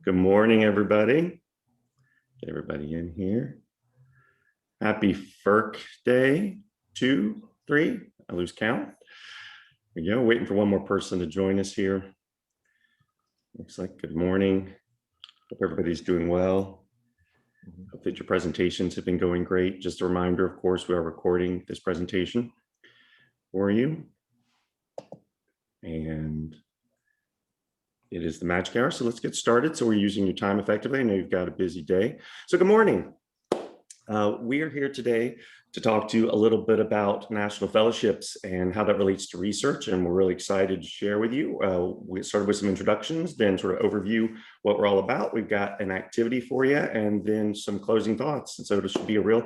Good morning, everybody. Get everybody in here. Happy FERC Day, 2, 3, I lose count. There you go, waiting for one more person to join us here. Looks like good morning. Hope everybody's doing well. Hope that your presentations have been going great. Just a reminder, of course, we are recording this presentation for you. And it is the magic hour, so let's get started. So we're using your time effectively. I know you've got a busy day. So good morning. We are here today to talk to you a little bit about national fellowships and how that relates to research. And we're really excited to share with you. We started with some introductions, then sort of overview what we're all about. We've got an activity for you and then some closing thoughts. And so this should be a real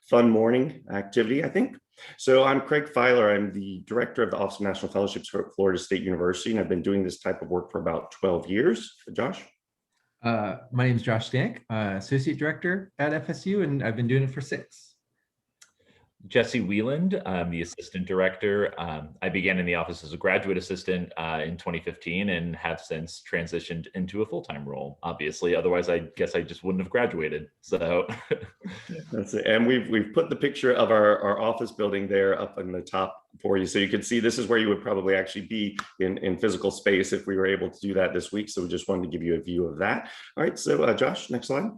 fun morning activity, I think. So I'm Craig Filer. I'm the director of the Office of National Fellowships here at Florida State University, and I've been doing this type of work for about 12 years. Josh? My name is Josh Stank, associate director at FSU, and I've been doing it for 6. Jesse Wieland, I'm the assistant director. I began in the office as a graduate assistant in 2015 and have since transitioned into a full-time role, obviously. Otherwise, I guess I just wouldn't have graduated. So that's it. And we've put the picture of our office building there up in the top for you. So you can see this is where you would probably actually be in physical space if we were able to do that this week. So we just wanted to give you a view of that. All right, so Josh, next slide.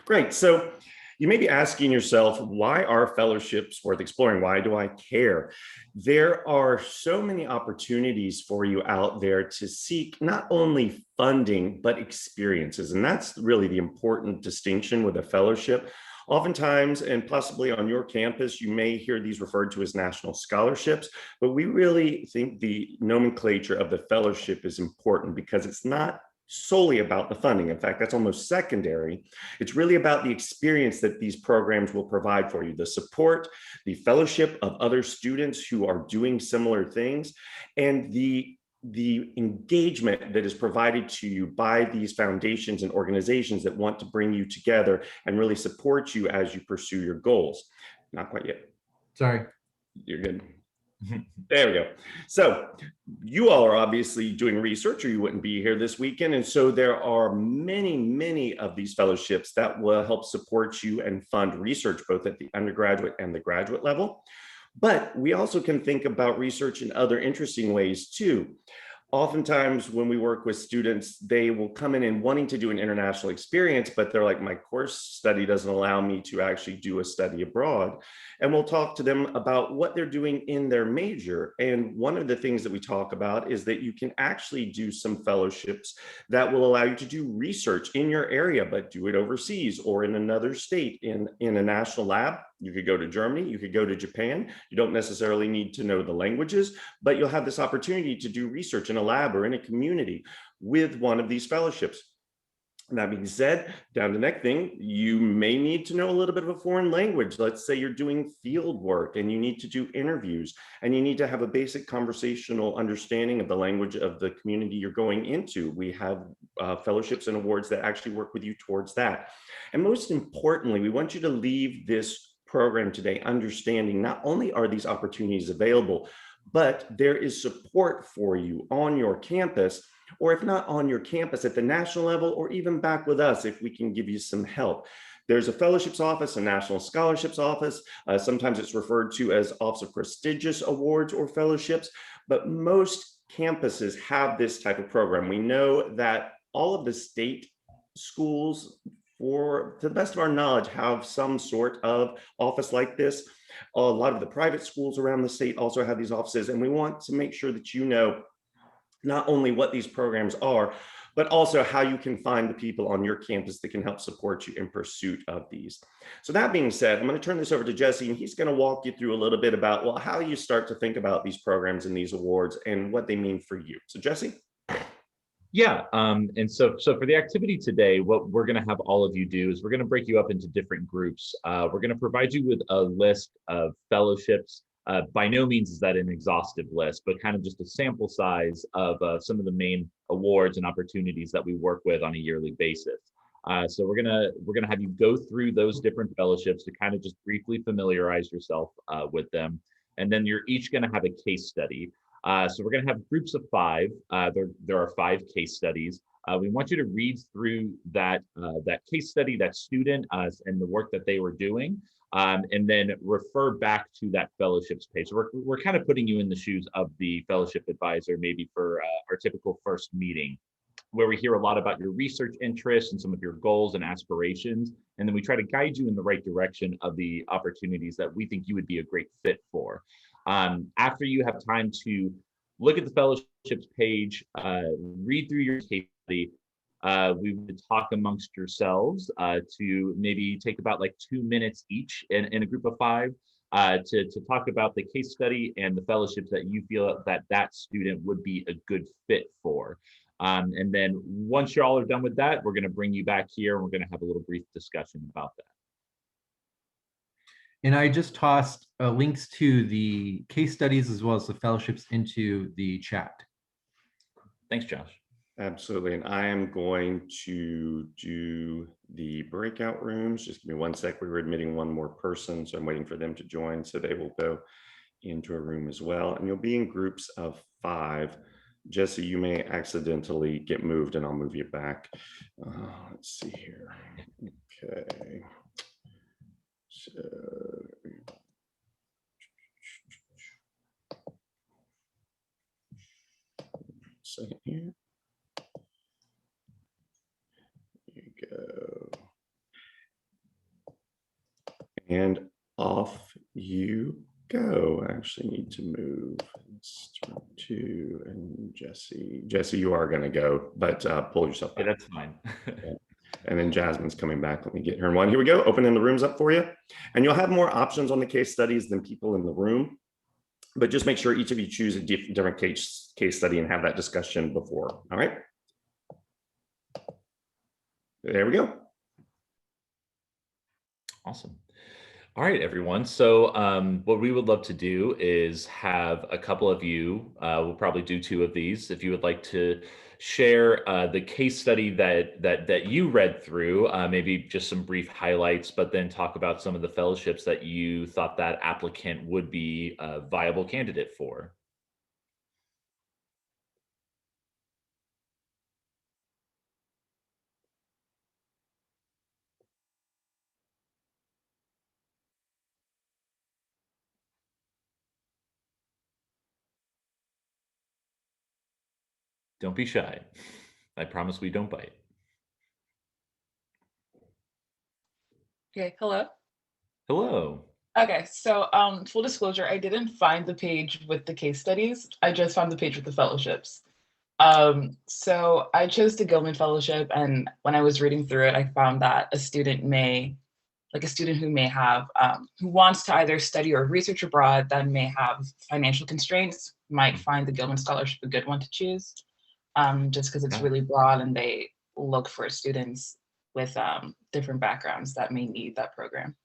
Great. So you may be asking yourself, why are fellowships worth exploring? Why do I care? There are so many opportunities for you out there to seek not only funding, but experiences. And that's really the important distinction with a fellowship. Oftentimes, and possibly on your campus, you may hear these referred to as national scholarships, but we really think the nomenclature of the fellowship is important because it's not solely about the funding. In fact, that's almost secondary. It's really about the experience that these programs will provide for you, the support, the fellowship of other students who are doing similar things, and the engagement that is provided to you by these foundations and organizations that want to bring you together and really support you as you pursue your goals. Not quite yet. Sorry. You're good. There we go. So you all are obviously doing research or you wouldn't be here this weekend. And so there are many of these fellowships that will help support you and fund research, both at the undergraduate and the graduate level. But we also can think about research in other interesting ways too. Oftentimes when we work with students, they will come in wanting to do an international experience, but they're like, my course study doesn't allow me to actually do a study abroad. And we'll talk to them about what they're doing in their major. And one of the things that we talk about is that you can actually do some fellowships that will allow you to do research in your area, but do it overseas or in another state in a national lab. You could go to Germany, you could go to Japan. You don't necessarily need to know the languages, but you'll have this opportunity to do research in a lab or in a community with one of these fellowships. That being said, down the next thing, you may need to know a little bit of a foreign language. Let's say you're doing field work and you need to do interviews and you need to have a basic conversational understanding of the language of the community you're going into. We have fellowships and awards that actually work with you towards that. And most importantly, we want you to leave this program today understanding not only are these opportunities available, but there is support for you on your campus, or if not on your campus at the national level, or even back with us if we can give you some help. There's a fellowships office, a national scholarships office. Sometimes it's referred to as Office of Prestigious Awards or Fellowships, but most campuses have this type of program. We know that all of the state schools, to the best of our knowledge, have some sort of office like this. A lot of the private schools around the state also have these offices, and we want to make sure that you know not only what these programs are, but also how you can find the people on your campus that can help support you in pursuit of these. So that being said, I'm going to turn this over to Jesse, and he's going to walk you through a little bit about, well, how you start to think about these programs and these awards and what they mean for you. So Jesse? Yeah, and so for the activity today, what we're going to have all of you do is we're going to break you up into different groups. We're going to provide you with a list of fellowships. By no means is that an exhaustive list, but kind of just a sample size of some of the main awards and opportunities that we work with on a yearly basis. So we're gonna have you go through those different fellowships to kind of just briefly familiarize yourself with them, and then you're each going to have a case study. So we're going to have groups of 5. There are 5 case studies. We want you to read through that case study, that student, and the work that they were doing, and then refer back to that fellowships page. So we're kind of putting you in the shoes of the fellowship advisor, maybe for our typical first meeting, where we hear a lot about your research interests and some of your goals and aspirations. And then we try to guide you in the right direction of the opportunities that we think you would be a great fit for. After you have time to look at the fellowships page, read through your case study, we would talk amongst yourselves to maybe take about like 2 minutes each in a group of 5 to talk about the case study and the fellowships that you feel that student would be a good fit for. And then once you all are done with that, we're going to bring you back here and we're going to have a little brief discussion about that. And I just tossed links to the case studies as well as the fellowships into the chat. Thanks, Josh. Absolutely. And I am going to do the breakout rooms. Just give me 1 sec. We were admitting one more person, so I'm waiting for them to join. So they will go into a room as well. And you'll be in groups of 5. Jesse, you may accidentally get moved and I'll move you back. Let's see here. Okay. So, second here. There you go. And off you go. I actually need to move. It's 2 and Jesse. Jesse, you are going to go, but pull yourself back. Yeah, that's fine. Okay. And then Jasmine's coming back. Let me get her in one. Here we go. Opening the rooms up for you. And you'll have more options on the case studies than people in the room. But just make sure each of you choose a different case study and have that discussion before. All right. There we go. Awesome. All right, everyone. So what we would love to do is have a couple of you, we'll probably do 2 of these, if you would like to share the case study that you read through, maybe just some brief highlights, but then talk about some of the fellowships that you thought that applicant would be a viable candidate for. Don't be shy. I promise we don't bite. Okay, hello. Hello. Okay, so full disclosure, I didn't find the page with the case studies. I just found the page with the fellowships. So I chose the Gilman Fellowship, and when I was reading through it, I found that a student who may have, who wants to either study or research abroad that may have financial constraints might find the Gilman Scholarship a good one to choose, just because it's really broad and they look for students with different backgrounds that may need that program.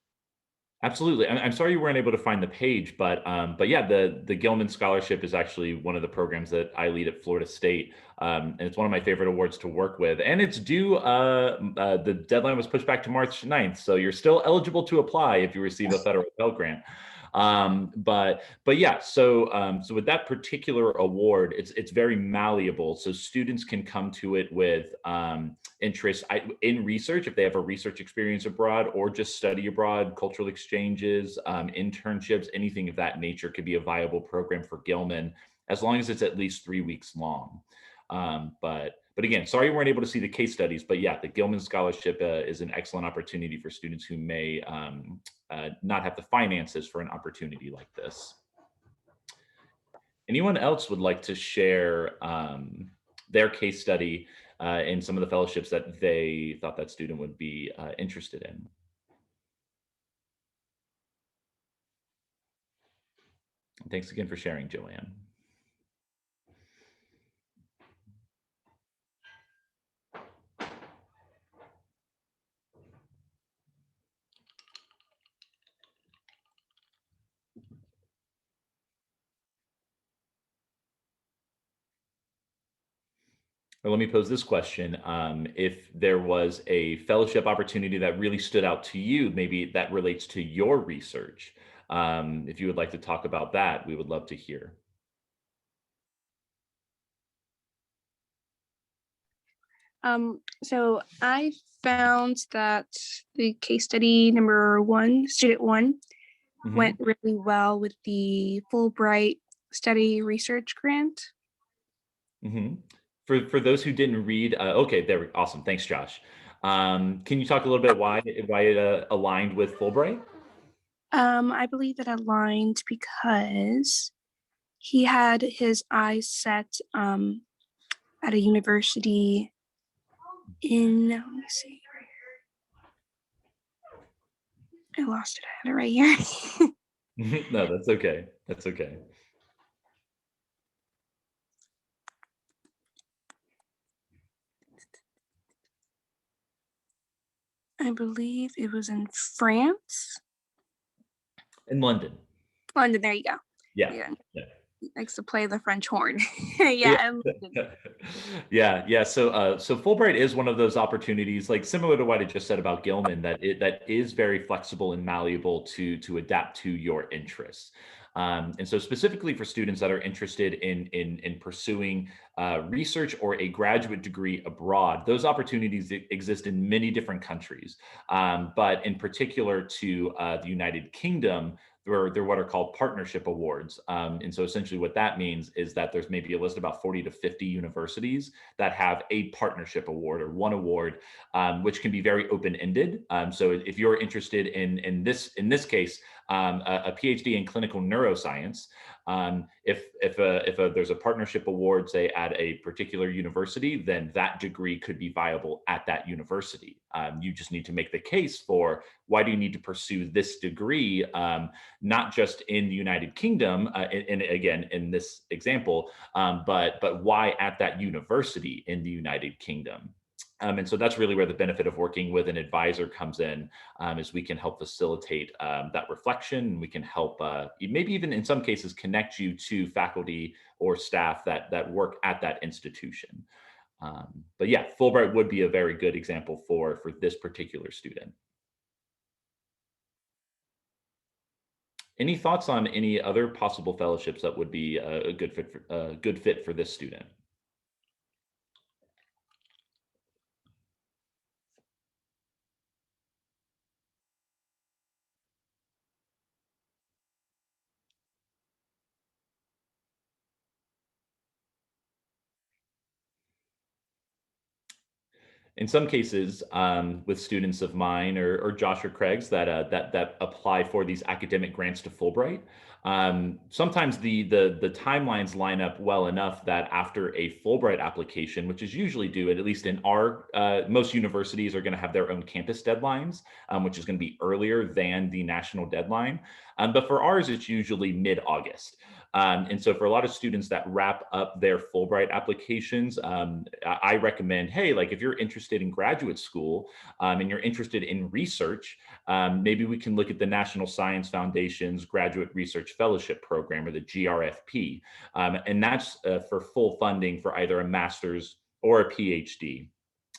Absolutely. I'm sorry you weren't able to find the page, but yeah, the Gilman Scholarship is actually one of the programs that I lead at Florida State, and it's one of my favorite awards to work with. And it's due. The deadline was pushed back to March 9th, so you're still eligible to apply if you receive a federal Pell Grant. But yeah, so with that particular award, it's very malleable. So students can come to it with interest in research if they have a research experience abroad, or just study abroad, cultural exchanges, internships, anything of that nature could be a viable program for Gilman, as long as it's at least 3 weeks long. But again, sorry you weren't able to see the case studies, but yeah, the Gilman Scholarship is an excellent opportunity for students who may not have the finances for an opportunity like this. Anyone else would like to share their case study in some of the fellowships that they thought that student would be interested in? Thanks again for sharing, Joanne. Or let me pose this question. If there was a fellowship opportunity that really stood out to you, maybe that relates to your research, if you would like to talk about that, we would love to hear. So I found that the case study number 1, student 1, Mhm. went really well with the Fulbright study research grant. Mhm. For those who didn't read, okay, awesome. Thanks, Josh. Can you talk a little bit why it aligned with Fulbright? I believe it aligned because he had his eyes set at a university in, let me see, I lost it. I had it right here. No, that's okay. That's okay. I believe it was in France. In London. London, there you go. Yeah. Yeah. Yeah. He likes to play the French horn. Yeah. Yeah, and London. Yeah. So Fulbright is one of those opportunities, like similar to what I just said about Gilman, that is very flexible and malleable to adapt to your interests. And so specifically for students that are interested in pursuing research or a graduate degree abroad, those opportunities exist in many different countries. But in particular to the United Kingdom, they're what are called partnership awards. And so essentially what that means is that there's maybe a list of about 40 to 50 universities that have a partnership award or one award, which can be very open-ended. So if you're interested in this case, a PhD in clinical neuroscience, if there's a partnership award, say at a particular university, then that degree could be viable at that university. You just need to make the case for why do you need to pursue this degree, not just in the United Kingdom, and again in this example, but why at that university in the United Kingdom. And so that's really where the benefit of working with an advisor comes in, is we can help facilitate that reflection. We can help, maybe even in some cases, connect you to faculty or staff that work at that institution. But yeah, Fulbright would be a very good example for this particular student. Any thoughts on any other possible fellowships that would be a good fit for this student? In some cases, with students of mine or Josh or Craig's that apply for these academic grants to Fulbright, sometimes the timelines line up well enough that after a Fulbright application, which is usually due at least in our most universities are going to have their own campus deadlines, which is going to be earlier than the national deadline. But for ours, it's usually mid-August. And so for a lot of students that wrap up their Fulbright applications, I recommend, hey, like if you're interested in graduate school and you're interested in research, maybe we can look at the National Science Foundation's Graduate Research Fellowship Program, or the GRFP. And that's for full funding for either a master's or a PhD.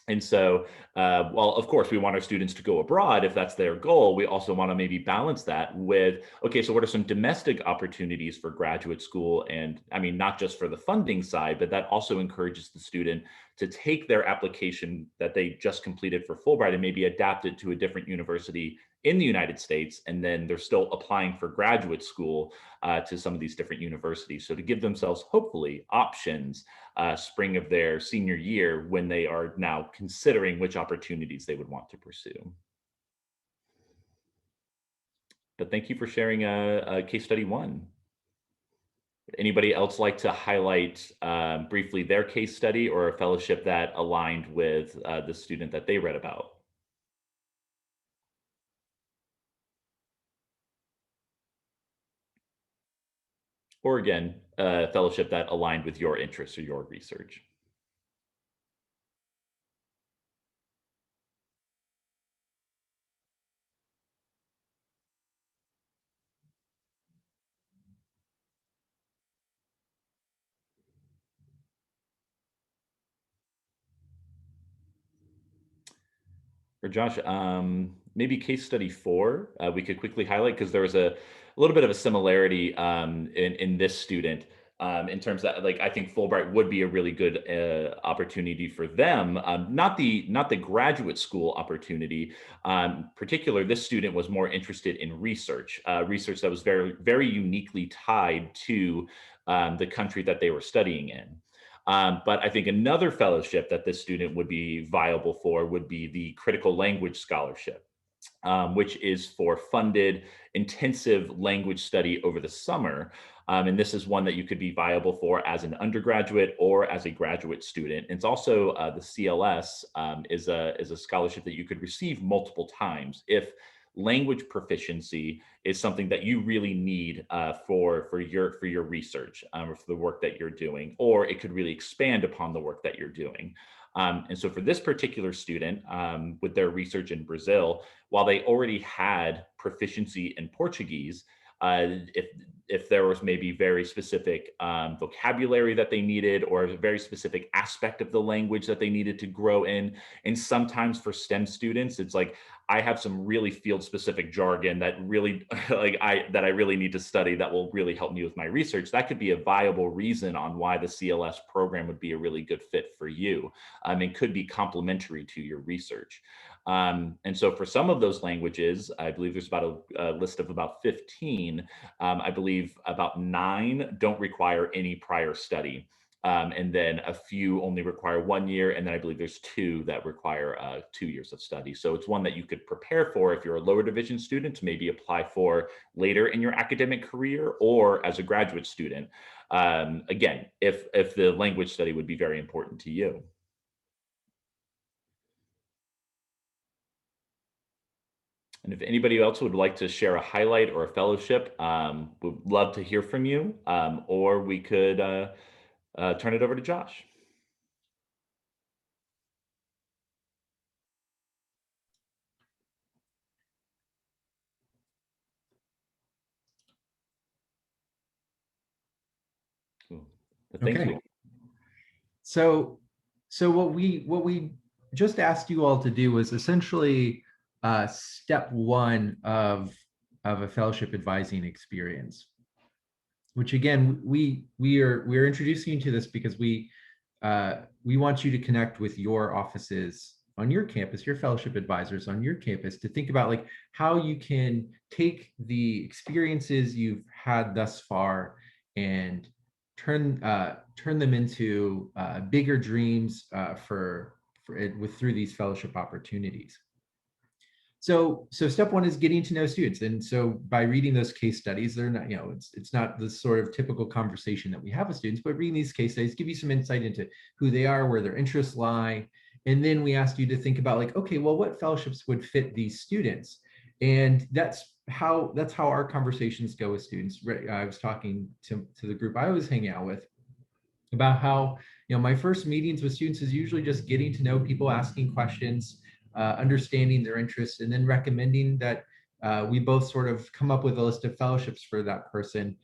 And so, while of course we want our students to go abroad if that's their goal, we also want to maybe balance that with, okay, so what are some domestic opportunities for graduate school? And I mean, not just for the funding side, but that also encourages the student to take their application that they just completed for Fulbright and maybe adapt it to a different university in the United States. And then they're still applying for graduate school to some of these different universities. So to give themselves hopefully options spring of their senior year when they are now considering which opportunities they would want to pursue. But thank you for sharing a case study 1. Anybody else like to highlight briefly their case study or a fellowship that aligned with the student that they read about? Or again, a fellowship that aligned with your interests or your research? For Josh, maybe case study 4, we could quickly highlight because there was a little bit of a similarity in this student. in terms of like, I think Fulbright would be a really good opportunity for them. Not the graduate school opportunity. Particular, this student was more interested in research, research that was very uniquely tied to the country that they were studying in. But I think another fellowship that this student would be viable for would be the Critical Language Scholarship, which is for funded intensive language study over the summer. And this is one that you could be viable for as an undergraduate or as a graduate student. And it's also the CLS is a scholarship that you could receive multiple times if language proficiency is something that you really need for your research or for the work that you're doing, or it could really expand upon the work that you're doing. And so for this particular student, with their research in Brazil, while they already had proficiency in Portuguese, if there was maybe very specific vocabulary that they needed, or a very specific aspect of the language that they needed to grow in, and sometimes for STEM students, it's like, I have some really field specific jargon that really that I really need to study that will really help me with my research. That could be a viable reason on why the CLS program would be a really good fit for you, and could be complementary to your research. And so for some of those languages, I believe there's about a list of about 15. I believe about 9 don't require any prior study. And then a few only require 1 year. And then I believe there's 2 that require 2 years of study. So it's one that you could prepare for if you're a lower division student to maybe apply for later in your academic career, or as a graduate student. Again, if the language study would be very important to you. And if anybody else would like to share a highlight or a fellowship, would love to hear from you, or we could turn it over to Josh. Cool. Thank you. So what we just asked you all to do was essentially step 1 of a fellowship advising experience, which again, we're introducing you to this because we want you to connect with your offices on your campus, your fellowship advisors on your campus, to think about like how you can take the experiences you've had thus far and turn them into bigger dreams through these fellowship opportunities. So step 1 is getting to know students. And so by reading those case studies, they're not, it's not the sort of typical conversation that we have with students, but reading these case studies give you some insight into who they are, where their interests lie. And then we asked you to think about like, okay, well, what fellowships would fit these students? And that's how our conversations go with students. I was talking to the group I was hanging out with about how, my first meetings with students is usually just getting to know people, asking questions, understanding their interests, and then recommending that we both sort of come up with a list of fellowships for that person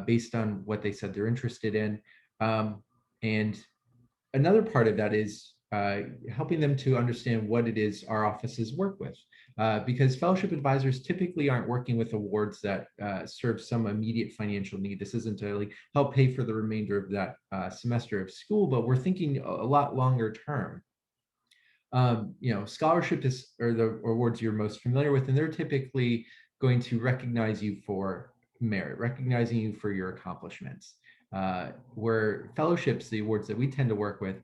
based on what they said they're interested in. And another part of that is helping them to understand what it is our offices work with. Because fellowship advisors typically aren't working with awards that serve some immediate financial need. This isn't to like help pay for the remainder of that semester of school, but we're thinking a lot longer term. Scholarship are the awards you're most familiar with, and they're typically going to recognize you for merit, recognizing you for your accomplishments. Where fellowships, the awards that we tend to work with,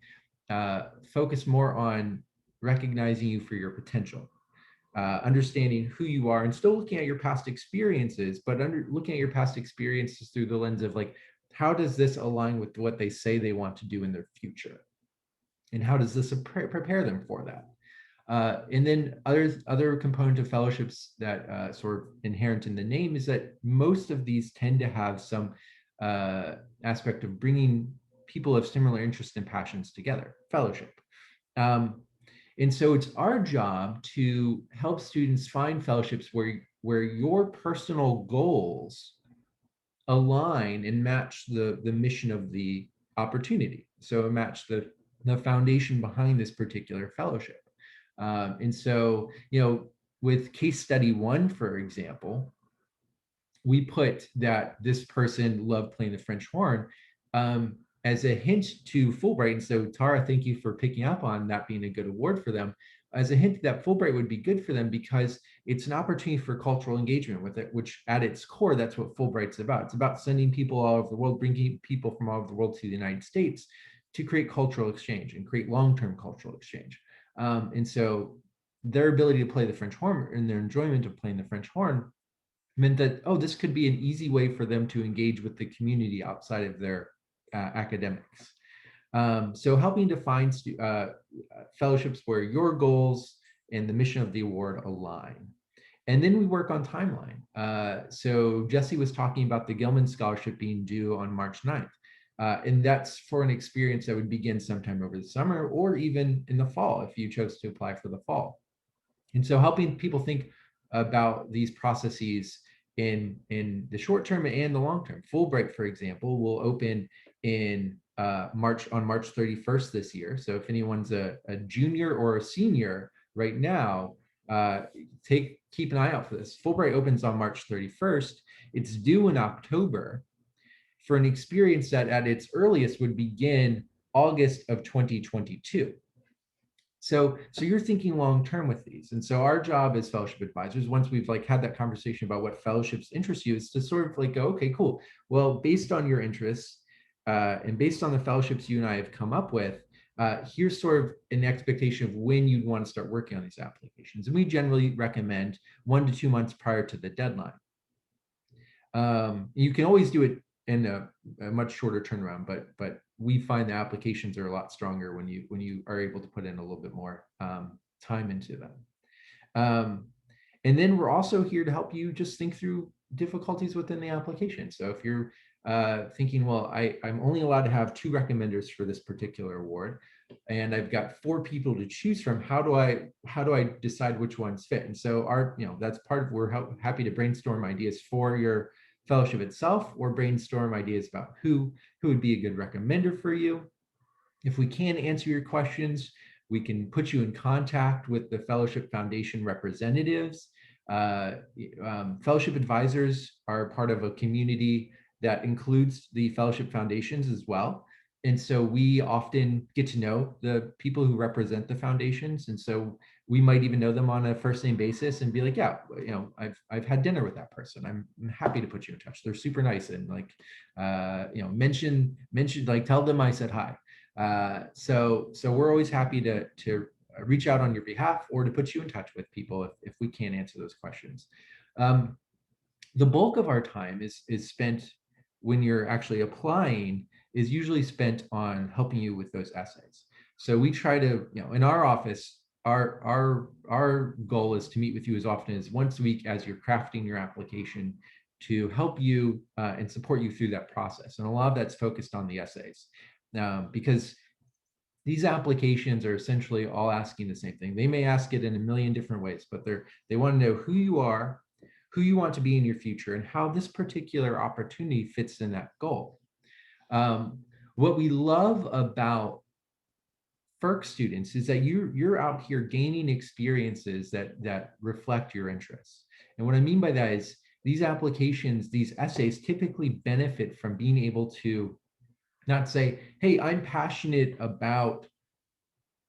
focus more on recognizing you for your potential, understanding who you are, and still looking at your past experiences, but looking at your past experiences through the lens of like, how does this align with what they say they want to do in their future? And how does this prepare them for that? And then other component of fellowships that sort of inherent in the name is that most of these tend to have some aspect of bringing people of similar interests and passions together, fellowship. And so it's our job to help students find fellowships where your personal goals align and match the mission of the opportunity. So match the foundation behind this particular fellowship. And so, with case study 1, for example, we put that this person loved playing the French horn as a hint to Fulbright. And so Tara, thank you for picking up on that being a good award for them. As a hint that Fulbright would be good for them because it's an opportunity for cultural engagement with it, which at its core, that's what Fulbright's about. It's about sending people all over the world, bringing people from all over the world to the United States to create cultural exchange and create long-term cultural exchange. And so their ability to play the French horn and their enjoyment of playing the French horn meant that, oh, this could be an easy way for them to engage with the community outside of their academics. So helping to find fellowships where your goals and the mission of the award align. And then we work on timeline. So Jesse was talking about the Gilman Scholarship being due on March 9th. And that's for an experience that would begin sometime over the summer or even in the fall if you chose to apply for the fall. And so helping people think about these processes in the short term and the long term. Fulbright, for example, will open in March 31st this year. So if anyone's a junior or a senior right now, keep an eye out for this. Fulbright opens on March 31st. It's due in October for an experience that at its earliest would begin August of 2022. So you're thinking long-term with these. And so our job as fellowship advisors, once we've had that conversation about what fellowships interest you, is to sort of go, okay, cool. Well, based on your interests and based on the fellowships you and I have come up with, here's sort of an expectation of when you'd want to start working on these applications. And we generally recommend 1 to 2 months prior to the deadline. You can always do it in a much shorter turnaround, but we find the applications are a lot stronger when you are able to put in a little bit more time into them. And then we're also here to help you just think through difficulties within the application. So if you're thinking, well, I'm only allowed to have 2 recommenders for this particular award, and I've got 4 people to choose from, how do I decide which ones fit? And so that's part of, we're happy to brainstorm ideas for your fellowship itself, or brainstorm ideas about who would be a good recommender for you. If we can answer your questions, we can put you in contact with the Fellowship Foundation representatives. Fellowship advisors are part of a community that includes the Fellowship Foundations as well. And so we often get to know the people who represent the foundations. And so we might even know them on a first name basis and be like, yeah, I've had dinner with that person. I'm happy to put you in touch. They're super nice. And mention, tell them I said hi. So we're always happy to reach out on your behalf or to put you in touch with people if we can't answer those questions. The bulk of our time is spent when you're actually applying, is usually spent on helping you with those essays. So we try to, in our office, our goal is to meet with you as often as once a week as you're crafting your application to help you and support you through that process. And a lot of that's focused on the essays because these applications are essentially all asking the same thing. They may ask it in a million different ways, but they want to know who you are, who you want to be in your future, and how this particular opportunity fits in that goal. What we love about FERC students is that you're out here gaining experiences that reflect your interests. And what I mean by that is these applications, these essays typically benefit from being able to not say, hey, I'm passionate about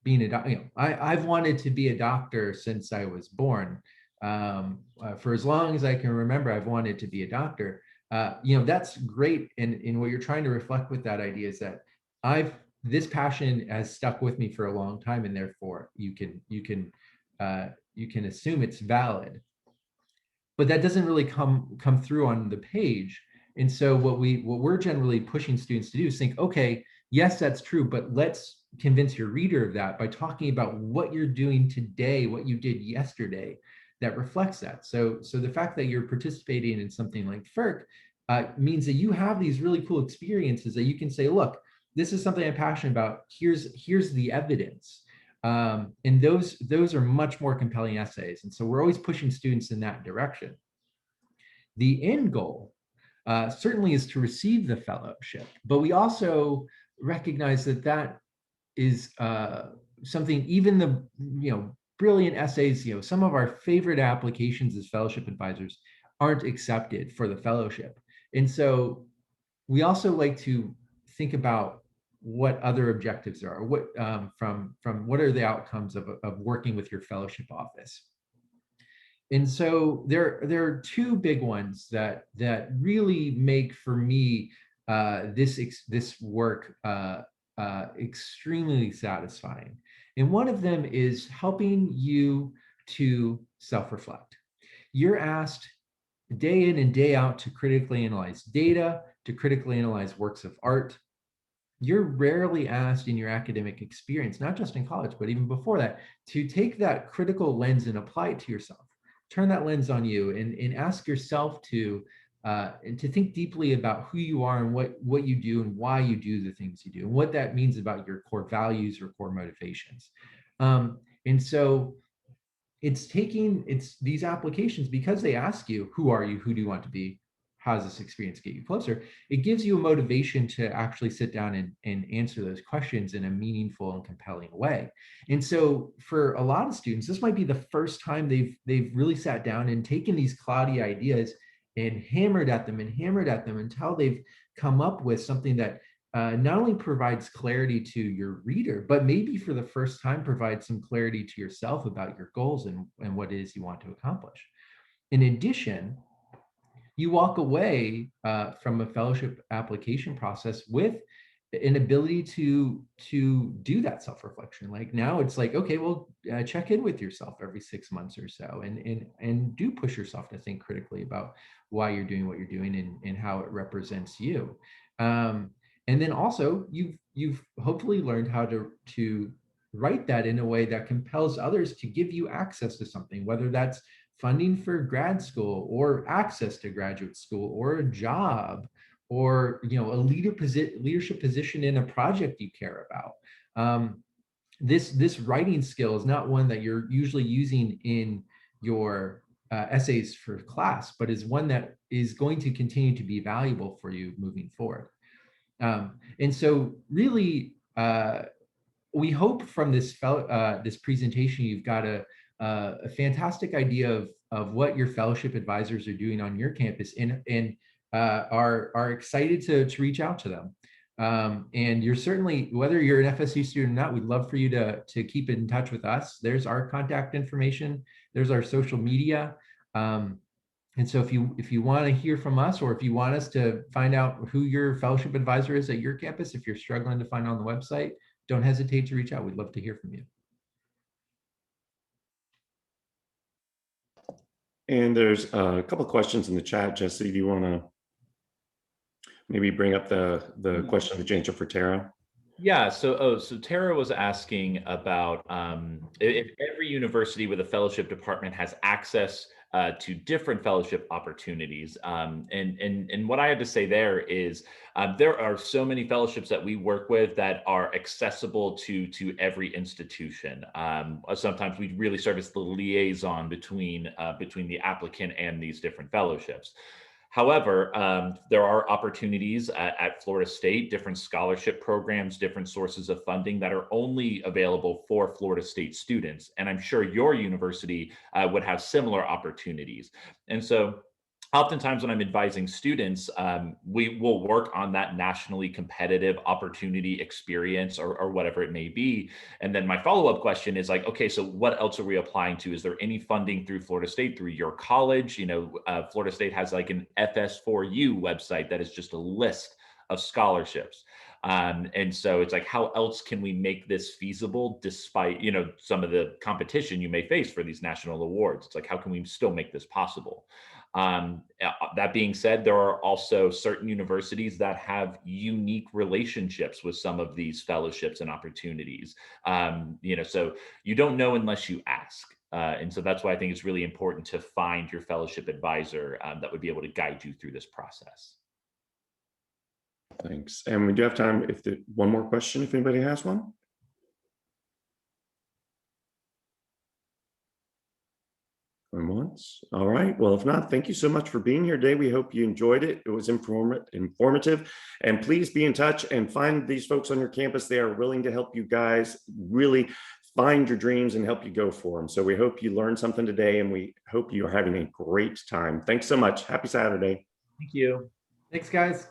being a doctor. I've wanted to be a doctor since I was born. For as long as I can remember, I've wanted to be a doctor. That's great. And what you're trying to reflect with that idea is that this passion has stuck with me for a long time, and therefore you can assume it's valid. But that doesn't really come through on the page. And so what we're generally pushing students to do is think, okay, yes, that's true, but let's convince your reader of that by talking about what you're doing today, what you did yesterday that reflects that. So the fact that you're participating in something like FERC means that you have these really cool experiences that you can say, look, this is something I'm passionate about. Here's the evidence. And those are much more compelling essays. And so we're always pushing students in that direction. The end goal certainly is to receive the fellowship, but we also recognize that is something, even the brilliant essays, some of our favorite applications as fellowship advisors aren't accepted for the fellowship. And so we also like to think about what other objectives are, what from what are the outcomes of working with your fellowship office. And so there are two big ones that really make for me this work extremely satisfying. And one of them is helping you to self-reflect. You're asked day in and day out to critically analyze data, to critically analyze works of art. You're rarely asked in your academic experience, not just in college, but even before that, to take that critical lens and apply it to yourself. Turn that lens on you and ask yourself and to think deeply about who you are and what you do and why you do the things you do and what that means about your core values or core motivations. And so it's these applications, because they ask you, who are you? Who do you want to be? How does this experience get you closer? It gives you a motivation to actually sit down and answer those questions in a meaningful and compelling way. And so for a lot of students, this might be the first time they've really sat down and taken these cloudy ideas and hammered at them until they've come up with something that not only provides clarity to your reader, but maybe for the first time provides some clarity to yourself about your goals and what it is you want to accomplish. In addition, you walk away from a fellowship application process with an ability to do that self-reflection. Like now it's like, okay, well, check in with yourself every 6 months or so and do push yourself to think critically about why you're doing what you're doing and how it represents you. And then also you've hopefully learned how to write that in a way that compels others to give you access to something, whether that's funding for grad school or access to graduate school or a job or a leadership position in a project you care about. This writing skill is not one that you're usually using in your essays for class, but is one that is going to continue to be valuable for you moving forward. And so really, we hope from this presentation, you've got a fantastic idea of what your fellowship advisors are doing on your campus and are excited to reach out to them. And you're certainly, whether you're an FSU student or not, we'd love for you to keep in touch with us. There's our contact information. There's our social media. And so if you want to hear from us, or if you want us to find out who your fellowship advisor is at your campus, if you're struggling to find on the website, don't hesitate to reach out. We'd love to hear from you. And there's a couple of questions in the chat. Jesse, do you want to maybe bring up the question of the answer for Tara? Yeah, so Tara was asking about if every university with a fellowship department has access to different fellowship opportunities. And what I had to say there is there are so many fellowships that we work with that are accessible to every institution. Sometimes we really serve as the liaison between the applicant and these different fellowships. However, there are opportunities at Florida State, different scholarship programs, different sources of funding that are only available for Florida State students. And I'm sure your university would have similar opportunities. And so oftentimes when I'm advising students, we will work on that nationally competitive opportunity experience or whatever it may be. And then my follow-up question is like, okay, so what else are we applying to? Is there any funding through Florida State, through your college? Florida State has like an FS4U website that is just a list of scholarships. And so it's like, how else can we make this feasible despite, some of the competition you may face for these national awards? It's like, how can we still make this possible? That being said, there are also certain universities that have unique relationships with some of these fellowships and opportunities. So you don't know unless you ask. And so that's why I think it's really important to find your fellowship advisor that would be able to guide you through this process. Thanks. And we do have time one more question, if anybody has one. Going once. All right. Well, if not, thank you so much for being here today. We hope you enjoyed it. It was informative. And please be in touch and find these folks on your campus. They are willing to help you guys really find your dreams and help you go for them. So we hope you learned something today, and we hope you are having a great time. Thanks so much. Happy Saturday. Thank you. Thanks, guys.